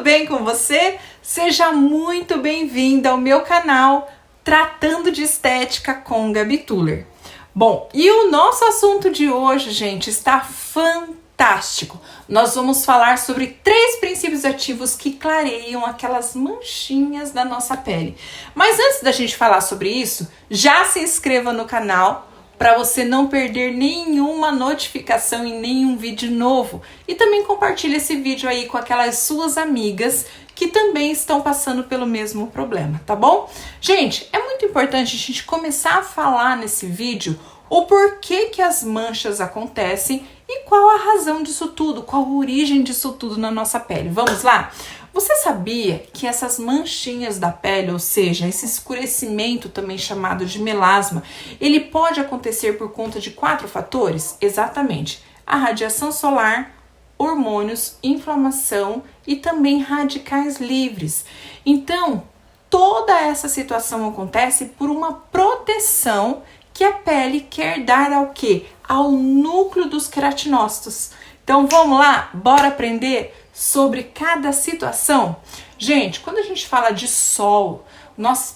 bem com você? Seja muito bem-vinda ao meu canal Tratando de Estética com Gabi Tuller. Bom, e o nosso assunto de hoje, gente, está fantástico. Nós vamos falar sobre 3 princípios ativos que clareiam aquelas manchinhas da nossa pele. Mas antes da gente falar sobre isso, já se inscreva no canal para você não perder nenhuma notificação e nenhum vídeo novo. E também compartilhe esse vídeo aí com aquelas suas amigas que também estão passando pelo mesmo problema, tá bom? Gente, é muito importante a gente começar a falar nesse vídeo o porquê que as manchas acontecem e qual a razão disso tudo, qual a origem disso tudo na nossa pele. Vamos lá? Você sabia que essas manchinhas da pele, ou seja, esse escurecimento também chamado de melasma, ele pode acontecer por conta de 4 fatores? Exatamente. A radiação solar, hormônios, inflamação e também radicais livres. Então, toda essa situação acontece por uma proteção que a pele quer dar ao quê? Ao núcleo dos queratinócitos. Então, vamos lá? Bora aprender sobre cada situação? Gente, quando a gente fala de sol, nós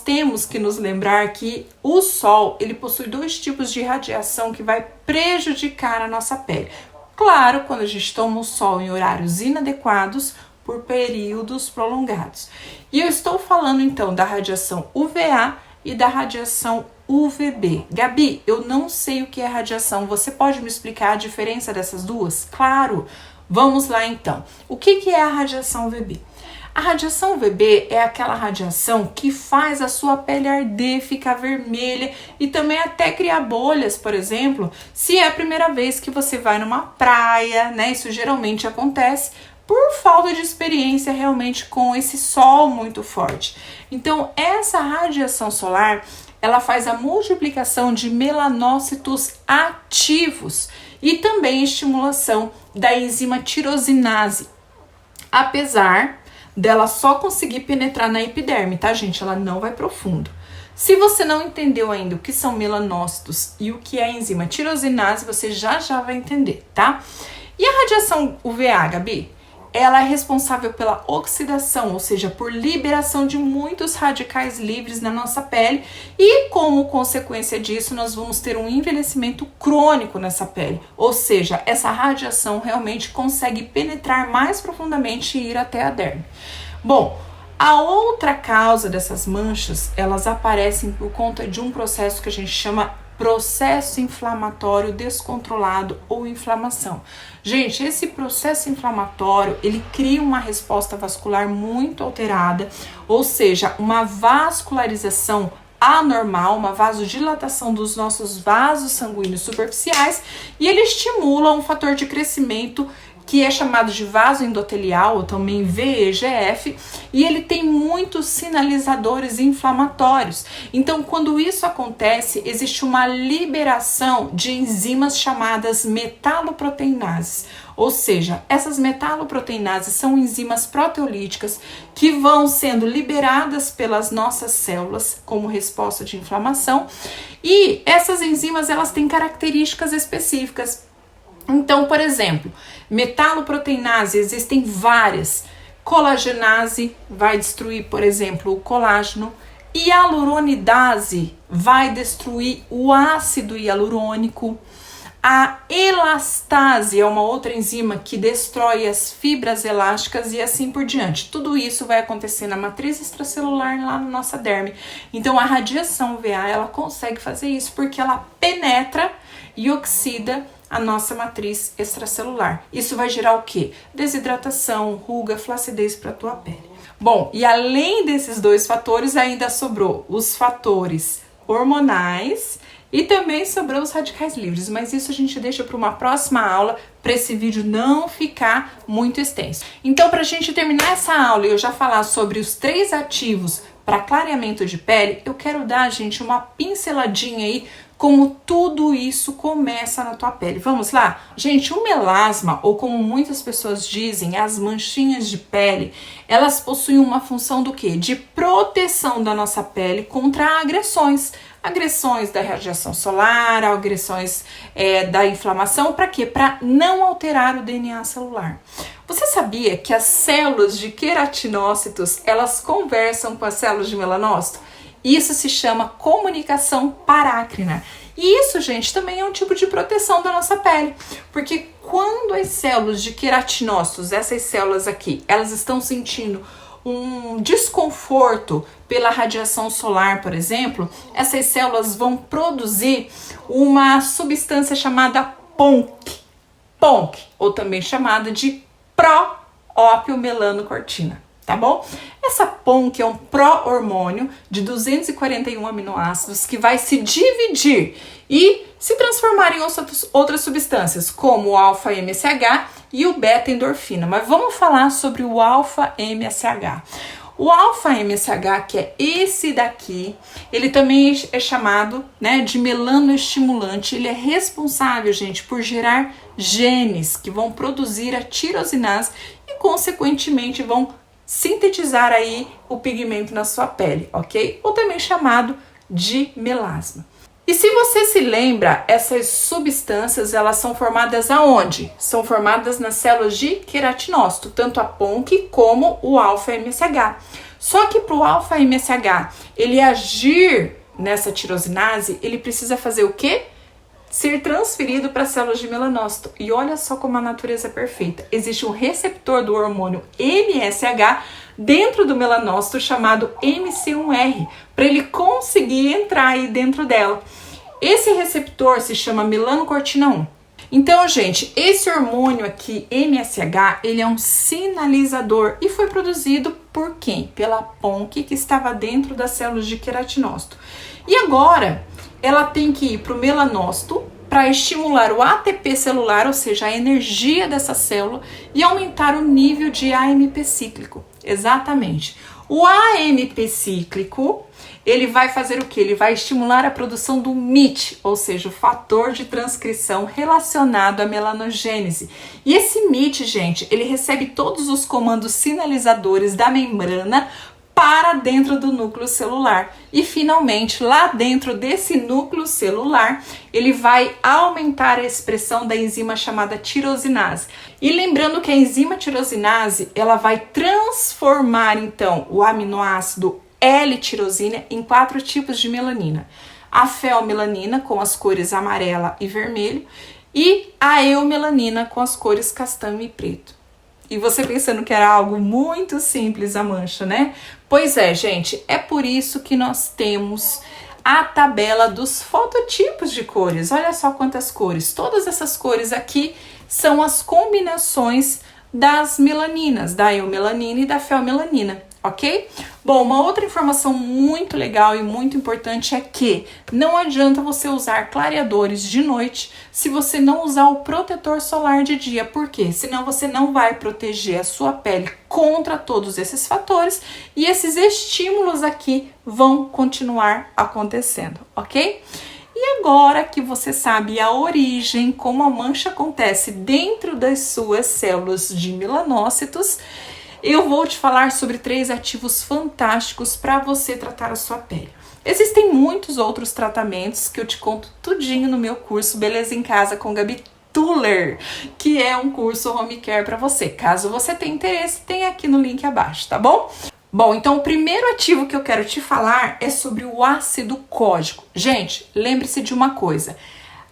temos que nos lembrar que o sol, ele possui 2 tipos de radiação que vai prejudicar a nossa pele. Claro, quando a gente toma o sol em horários inadequados, por períodos prolongados. E eu estou falando então da radiação UVA e da radiação UVB. Gabi, eu não sei o que é radiação. Você pode me explicar a diferença dessas duas? Claro! Vamos lá então. O que é a radiação UVB? A radiação UVB é aquela radiação que faz a sua pele arder, ficar vermelha e também até criar bolhas, por exemplo, se é a primeira vez que você vai numa praia, né? Isso geralmente acontece por falta de experiência realmente com esse sol muito forte. Então, essa radiação solar, ela faz a multiplicação de melanócitos ativos e também estimulação da enzima tirosinase, apesar dela só conseguir penetrar na epiderme, tá, gente? Ela não vai profundo. Se você não entendeu ainda o que são melanócitos e o que é a enzima tirosinase, você já vai entender, tá? E a radiação UVA, Gabi? Ela é responsável pela oxidação, ou seja, por liberação de muitos radicais livres na nossa pele e, como consequência disso, nós vamos ter um envelhecimento crônico nessa pele. Ou seja, essa radiação realmente consegue penetrar mais profundamente e ir até a derme. Bom, a outra causa dessas manchas, elas aparecem por conta de um processo que a gente chama processo inflamatório descontrolado ou inflamação. Gente, esse processo inflamatório, ele cria uma resposta vascular muito alterada, ou seja, uma vascularização anormal, uma vasodilatação dos nossos vasos sanguíneos superficiais, e ele estimula um fator de crescimento que é chamado de vaso endotelial, ou também VEGF, e ele tem muitos sinalizadores inflamatórios. Então, quando isso acontece, existe uma liberação de enzimas chamadas metaloproteinases. Ou seja, essas metaloproteinases são enzimas proteolíticas que vão sendo liberadas pelas nossas células como resposta de inflamação, e essas enzimas, elas têm características específicas. Então, por exemplo, metaloproteinase, existem várias. Colagenase vai destruir, por exemplo, o colágeno. Hialuronidase vai destruir o ácido hialurônico. A elastase é uma outra enzima que destrói as fibras elásticas e assim por diante. Tudo isso vai acontecer na matriz extracelular lá na nossa derme. Então, a radiação UVA, ela consegue fazer isso porque ela penetra e oxida a nossa matriz extracelular. Isso vai gerar o quê? Desidratação, ruga, flacidez para a tua pele. Bom, e além desses 2 fatores, ainda sobrou os fatores hormonais e também sobrou os radicais livres, mas isso a gente deixa para uma próxima aula, para esse vídeo não ficar muito extenso. Então, para a gente terminar essa aula e eu já falar sobre os 3 ativos para clareamento de pele, eu quero dar, gente, uma pinceladinha aí como tudo isso começa na tua pele. Vamos lá? Gente, o melasma, ou como muitas pessoas dizem, as manchinhas de pele, elas possuem uma função do quê? De proteção da nossa pele contra agressões. Agressões da radiação solar, agressões da inflamação, para quê? Para não alterar o DNA celular. Você sabia que as células de queratinócitos, elas conversam com as células de melanócito? Isso se chama comunicação parácrina. E isso, gente, também é um tipo de proteção da nossa pele. Porque quando as células de queratinócitos, essas células aqui, elas estão sentindo um desconforto pela radiação solar, por exemplo, essas células vão produzir uma substância chamada PONC, ou também chamada de pró-opiomelanocortina, tá bom? Essa PONC é um pró-hormônio de 241 aminoácidos que vai se dividir e se transformar em outras substâncias, como o alfa-MSH e o beta-endorfina. Mas vamos falar sobre o alfa-MSH. O alfa-MSH, que é esse daqui, ele também é chamado, né, de melanoestimulante. Ele é responsável, gente, por gerar genes que vão produzir a tirosinase e, consequentemente, vão sintetizar aí o pigmento na sua pele, ok? Ou também chamado de melasma. E se você se lembra, essas substâncias, elas são formadas aonde? São formadas nas células de queratinócito, tanto a PONC como o alfa-MSH. Só que para o alfa-MSH, ele agir nessa tirosinase, ele precisa fazer o quê? Ser transferido para as células de melanócito. E olha só como a natureza é perfeita. Existe um receptor do hormônio MSH dentro do melanócito chamado MC1R, para ele conseguir entrar aí dentro dela. Esse receptor se chama melanocortina 1. Então, gente, esse hormônio aqui, MSH, ele é um sinalizador e foi produzido por quem? Pela PONC, que estava dentro das células de queratinócito. E agora, ela tem que ir para o melanócito para estimular o ATP celular, ou seja, a energia dessa célula, e aumentar o nível de AMP cíclico. Exatamente. O AMP cíclico, ele vai fazer o que? Ele vai estimular a produção do MIT, ou seja, o fator de transcrição relacionado à melanogênese. E esse MIT, gente, ele recebe todos os comandos sinalizadores da membrana para dentro do núcleo celular. E finalmente, lá dentro desse núcleo celular, ele vai aumentar a expressão da enzima chamada tirosinase. E lembrando que a enzima tirosinase, ela vai transformar então o aminoácido L-tirosina em 4 tipos de melanina. A feomelanina com as cores amarela e vermelho e a eumelanina com as cores castanho e preto. E você pensando que era algo muito simples a mancha, né? Pois é, gente, é por isso que nós temos a tabela dos fototipos de cores. Olha só quantas cores. Todas essas cores aqui são as combinações das melaninas, da eumelanina e da feomelanina, ok? Bom, uma outra informação muito legal e muito importante é que não adianta você usar clareadores de noite se você não usar o protetor solar de dia. Por quê? Senão você não vai proteger a sua pele contra todos esses fatores e esses estímulos aqui vão continuar acontecendo, ok? E agora que você sabe a origem, como a mancha acontece dentro das suas células de melanócitos, eu vou te falar sobre 3 ativos fantásticos para você tratar a sua pele. Existem muitos outros tratamentos que eu te conto tudinho no meu curso Beleza em Casa com Gabi Tuller, que é um curso home care para você. Caso você tenha interesse, tem aqui no link abaixo, tá bom? Bom, então o primeiro ativo que eu quero te falar é sobre o ácido códico. Gente, lembre-se de uma coisa.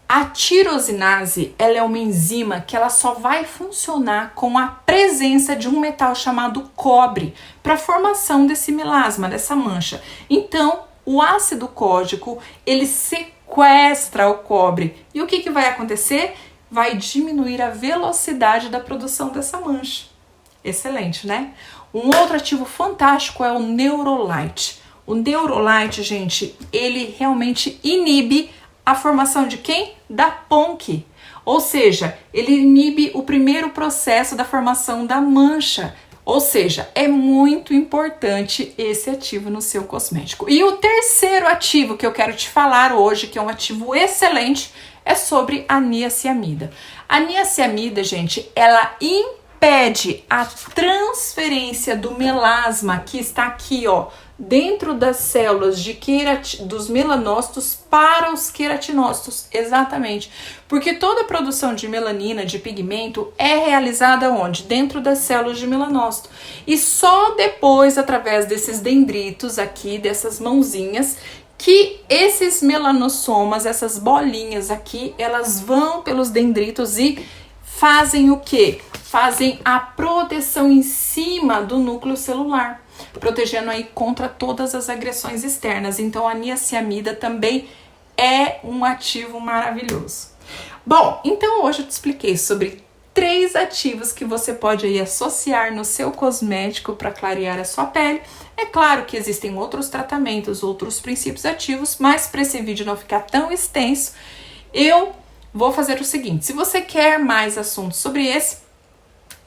A tirosinase, ela é uma enzima que ela só vai funcionar com a presença de um metal chamado cobre para a formação desse melasma, dessa mancha. Então, o ácido códico, ele sequestra o cobre. E o que vai acontecer? Vai diminuir a velocidade da produção dessa mancha. Excelente, né? Um outro ativo fantástico é o Neurolite. O Neurolite, gente, ele realmente inibe a formação de quem? Da PONC. Ou seja, ele inibe o primeiro processo da formação da mancha. Ou seja, é muito importante esse ativo no seu cosmético. E o terceiro ativo que eu quero te falar hoje, que é um ativo excelente, é sobre a niacinamida. A niacinamida, gente, ela impede a transferência do melasma que está aqui, ó, dentro das células dos melanócitos para os queratinócitos, exatamente, porque toda a produção de melanina, de pigmento, é realizada onde? Dentro das células de melanócito, e só depois, através desses dendritos aqui, dessas mãozinhas, que esses melanossomas, essas bolinhas aqui, elas vão pelos dendritos e fazem o quê? Fazem a proteção em cima do núcleo celular, protegendo aí contra todas as agressões externas. Então a niacinamida também é um ativo maravilhoso. Bom, então hoje eu te expliquei sobre 3 ativos que você pode aí associar no seu cosmético para clarear a sua pele. É claro que existem outros tratamentos, outros princípios ativos, mas para esse vídeo não ficar tão extenso, eu vou fazer o seguinte: se você quer mais assuntos sobre esse,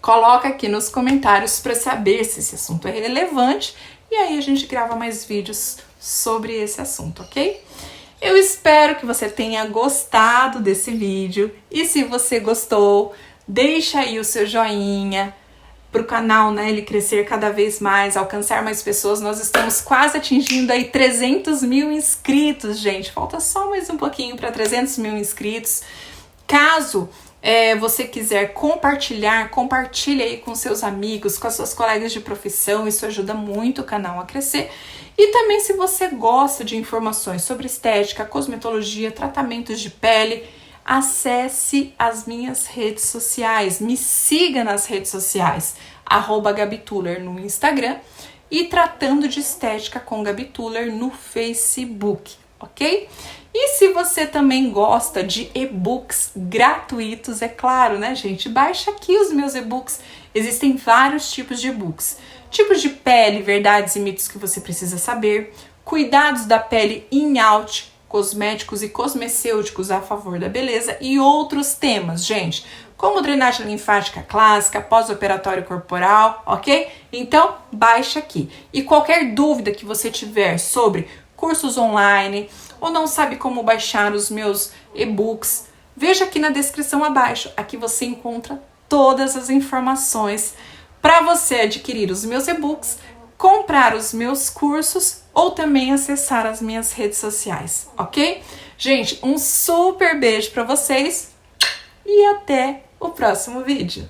coloca aqui nos comentários para saber se esse assunto é relevante e aí a gente grava mais vídeos sobre esse assunto, ok? Eu espero que você tenha gostado desse vídeo e se você gostou, deixa aí o seu joinha para o canal, né, ele crescer cada vez mais, alcançar mais pessoas. Nós estamos quase atingindo aí 300 mil inscritos, gente. Falta só mais um pouquinho para 300 mil inscritos. Caso você quiser compartilhar, compartilhe aí com seus amigos, com as suas colegas de profissão, isso ajuda muito o canal a crescer. E também, se você gosta de informações sobre estética, cosmetologia, tratamentos de pele, acesse as minhas redes sociais, me siga nas redes sociais, @GabiTuller no Instagram e Tratando de Estética com Gabi Tuller no Facebook, ok? E se você também gosta de e-books gratuitos, é claro, né, gente? Baixa aqui os meus e-books. Existem vários tipos de e-books. Tipos de pele, verdades e mitos que você precisa saber. Cuidados da pele in out, cosméticos e cosmecêuticos a favor da beleza. E outros temas, gente, como drenagem linfática clássica, pós-operatório corporal, ok? Então, baixa aqui. E qualquer dúvida que você tiver sobre cursos online, ou não sabe como baixar os meus e-books, veja aqui na descrição abaixo. Aqui você encontra todas as informações para você adquirir os meus e-books, comprar os meus cursos ou também acessar as minhas redes sociais, ok? Gente, um super beijo para vocês e até o próximo vídeo.